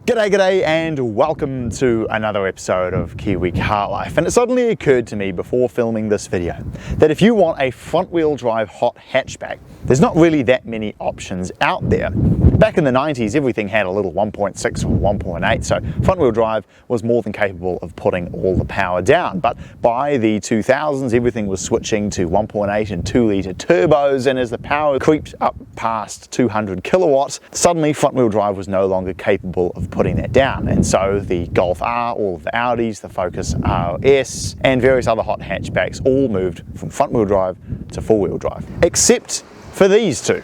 G'day and welcome to another episode of Kiwi Car Life. And it suddenly occurred to me before filming this video that if you want a front wheel drive hot hatchback, there's not really that many options out there. Back in the 90s, everything had a little 1.6 or 1.8, so front wheel drive was more than capable of putting all the power down. But by the 2000s, everything was switching to 1.8 and 2 litre turbos, and as the power creeped up past 200 kilowatts, suddenly front wheel drive was no longer capable of putting that down. And so the Golf R, all of the Audis, the Focus RS, and various other hot hatchbacks all moved from front wheel drive to four wheel drive. Except for these two,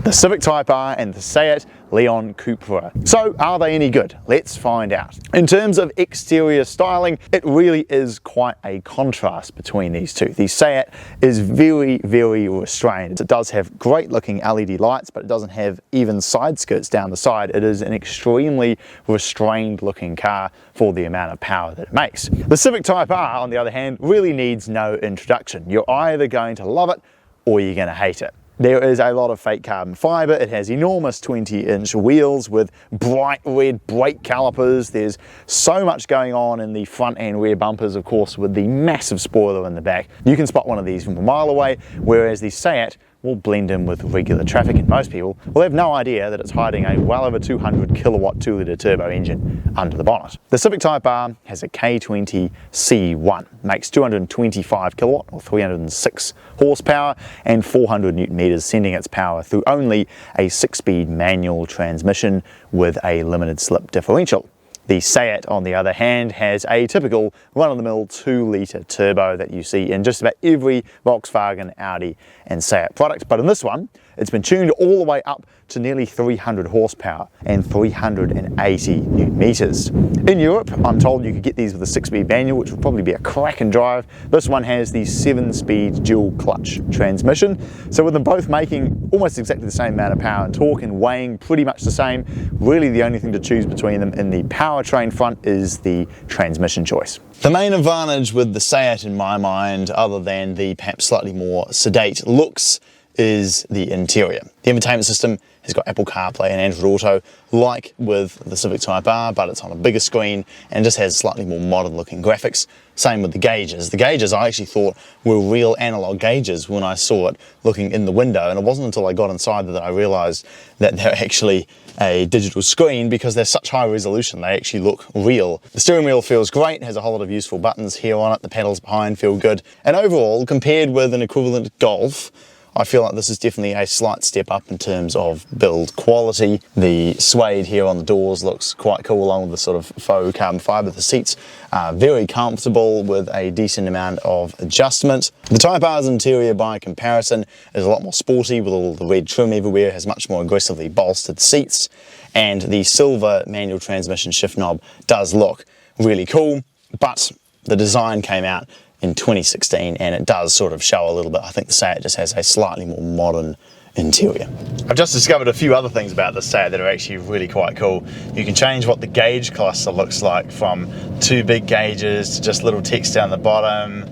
the Civic Type R and the Seat Leon Cupra. So are they any good? Let's find out. In terms of exterior styling, it really is quite a contrast between these two. The Seat is very restrained. It does have great looking LED lights, but it doesn't have even side skirts down the side. It is an extremely restrained looking car for the amount of power that it makes. The Civic Type R, on the other hand, really needs no introduction. You're either going to love it or you're going to hate it. There is a lot of fake carbon fibre. It has enormous 20-inch wheels with bright red brake calipers. There's so much going on in the front and rear bumpers, of course, with the massive spoiler in the back. You can spot one of these from a mile away, whereas the Seat will blend in with regular traffic, and most people will have no idea that it's hiding a well over 200 kilowatt 2 litre turbo engine under the bonnet. The Civic Type R has a K20 C1, makes 225 kilowatt or 306 horsepower and 400 newton meters, sending its power through only a 6-speed manual transmission with a limited slip differential. The Seat, on the other hand, has a typical run-of-the-mill 2 litre turbo that you see in just about every Volkswagen, Audi and Seat product, but in this one, it's been tuned all the way up to nearly 300 horsepower and 380 newton meters. In Europe, I'm told you could get these with a 6-speed manual, which would probably be a cracking drive. This one has the 7-speed dual clutch transmission. So with them both making almost exactly the same amount of power and torque and weighing pretty much the same, really the only thing to choose between them in the powertrain front is the transmission choice. The main advantage with the Seat in my mind, other than the perhaps slightly more sedate looks, is the interior. The infotainment system has got Apple CarPlay and Android Auto, like with the Civic Type R, but it's on a bigger screen and just has slightly more modern looking graphics. Same with the gauges. The gauges I actually thought were real analog gauges when I saw it looking in the window, and it wasn't until I got inside that I realized that they're actually a digital screen because they're such high resolution, they actually look real. The steering wheel feels great, has a whole lot of useful buttons here on it, the pedals behind feel good, and overall, compared with an equivalent Golf, I feel like this is definitely a slight step up in terms of build quality. The suede here on the doors looks quite cool, along with the sort of faux carbon fibre. The seats are very comfortable with a decent amount of adjustment. The Type R's interior, by comparison, is a lot more sporty with all the red trim everywhere, has much more aggressively bolstered seats, and the silver manual transmission shift knob does look really cool, but the design came out in 2016 and it does sort of show a little bit. I think the Seat just has a slightly more modern interior. I've just discovered a few other things about the Seat that are actually really quite cool. You can change what the gauge cluster looks like, from 2 big gauges to just little text down the bottom,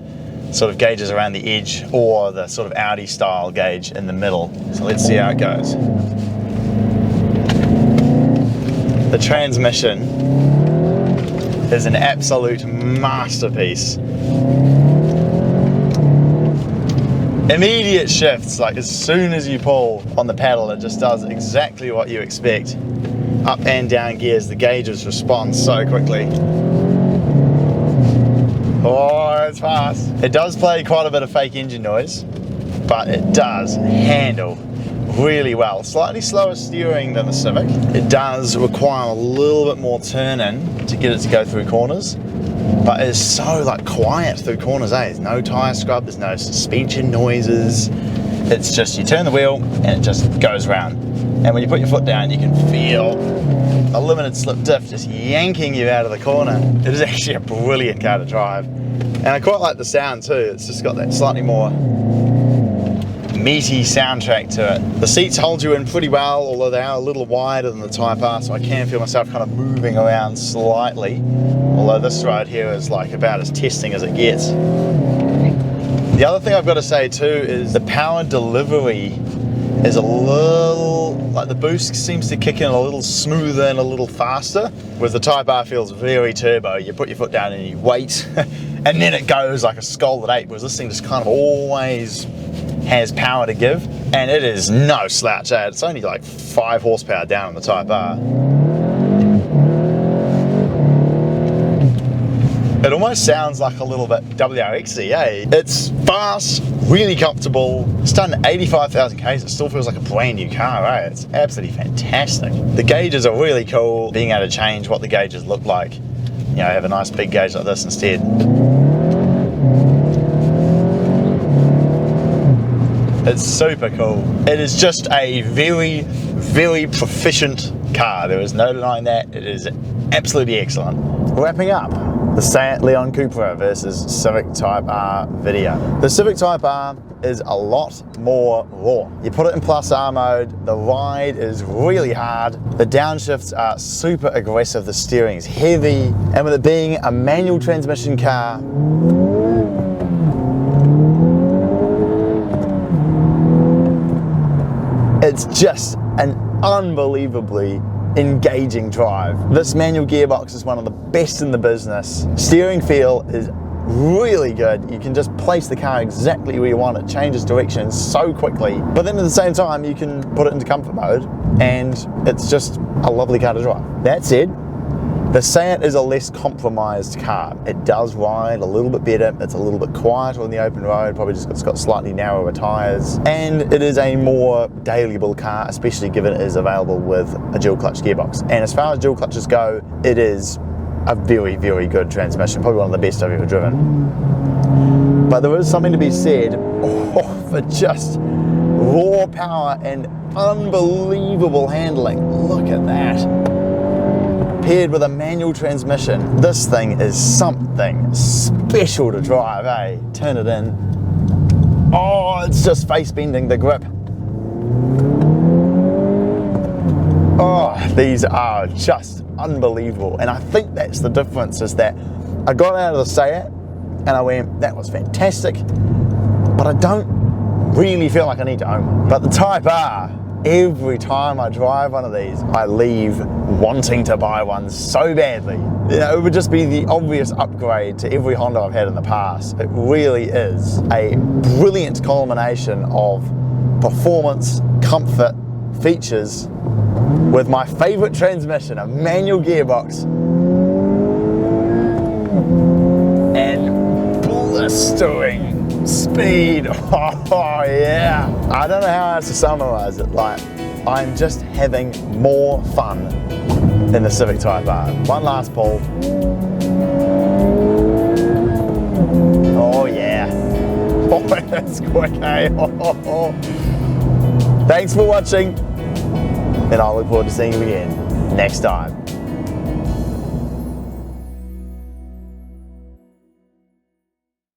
sort of gauges around the edge, or the sort of Audi style gauge in the middle. So let's see how it goes. The transmission is an absolute masterpiece. Immediate shifts, like as soon as you pull on the pedal, it just does exactly what you expect. Up and down gears, the gauges respond so quickly. Oh, it's fast. It does play quite a bit of fake engine noise, but it does handle really well. Slightly slower steering than the Civic. It does require a little bit more turn-in to get it to go through corners, but it's so quiet through corners, eh? There's no tyre scrub, there's no suspension noises. It's just you turn the wheel and it just goes round. And when you put your foot down, you can feel a limited slip diff just yanking you out of the corner. It is actually a brilliant car to drive. And I quite like the sound too. It's just got that slightly more meaty soundtrack to it. The seats hold you in pretty well, although they are a little wider than the Type R, so I can feel myself kind of moving around slightly. Although this ride here is about as testing as it gets. The other thing I've got to say too is the power delivery is a little, like the boost seems to kick in a little smoother and a little faster, whereas the Type R feels very turbo. You put your foot down and you wait, and then it goes like a scalded ape, whereas this thing just kind of always has power to give, and it is no slouch. It's only like 5 horsepower down on the Type R. It almost sounds like a little bit WRX-y, eh? It's fast, really comfortable. It's done 85,000 Ks. It still feels like a brand new car, eh? It's absolutely fantastic. The gauges are really cool, being able to change what the gauges look like. You know, have a nice big gauge like this instead. It's super cool. It is just a very, very proficient car. There is no denying that. It is absolutely excellent. Wrapping up, the Seat Leon Cupra versus Civic Type R video. The Civic Type R is a lot more raw. You put it in Plus R mode, the ride is really hard, the downshifts are super aggressive, the steering is heavy, and with it being a manual transmission car, it's just an unbelievably engaging drive. This manual gearbox is one of the best in the business. Steering feel is really good. You can just place the car exactly where you want it, changes direction so quickly, but then at the same time you can put it into comfort mode and it's just a lovely car to drive. That said, the Seat is a less compromised car. It does ride a little bit better, it's a little bit quieter on the open road, probably just it's got slightly narrower tyres, and it is a more dailyable car, especially given it is available with a dual clutch gearbox. And as far as dual clutches go, it is a very, very good transmission, probably one of the best I've ever driven. But there is something to be said for just raw power and unbelievable handling. Look at that. Paired with a manual transmission, this thing is something special to drive, eh? Turn it in. Oh, it's just face bending, the grip. Oh, these are just unbelievable. And I think that's the difference, is that I got out of the Seat and I went, that was fantastic, but I don't really feel like I need to own one. But the Type R, every time I drive one of these, I leave wanting to buy one so badly. You know, it would just be the obvious upgrade to every Honda I've had in the past. It really is a brilliant culmination of performance, comfort, features, with my favorite transmission, a manual gearbox, and blistering speed. Oh yeah. I don't know how else to summarize it. Like, I'm just having more fun in the Civic Type R. One last pull. Oh yeah. Oh, that's quick, eh? Oh. Thanks for watching, and I look forward to seeing you again next time.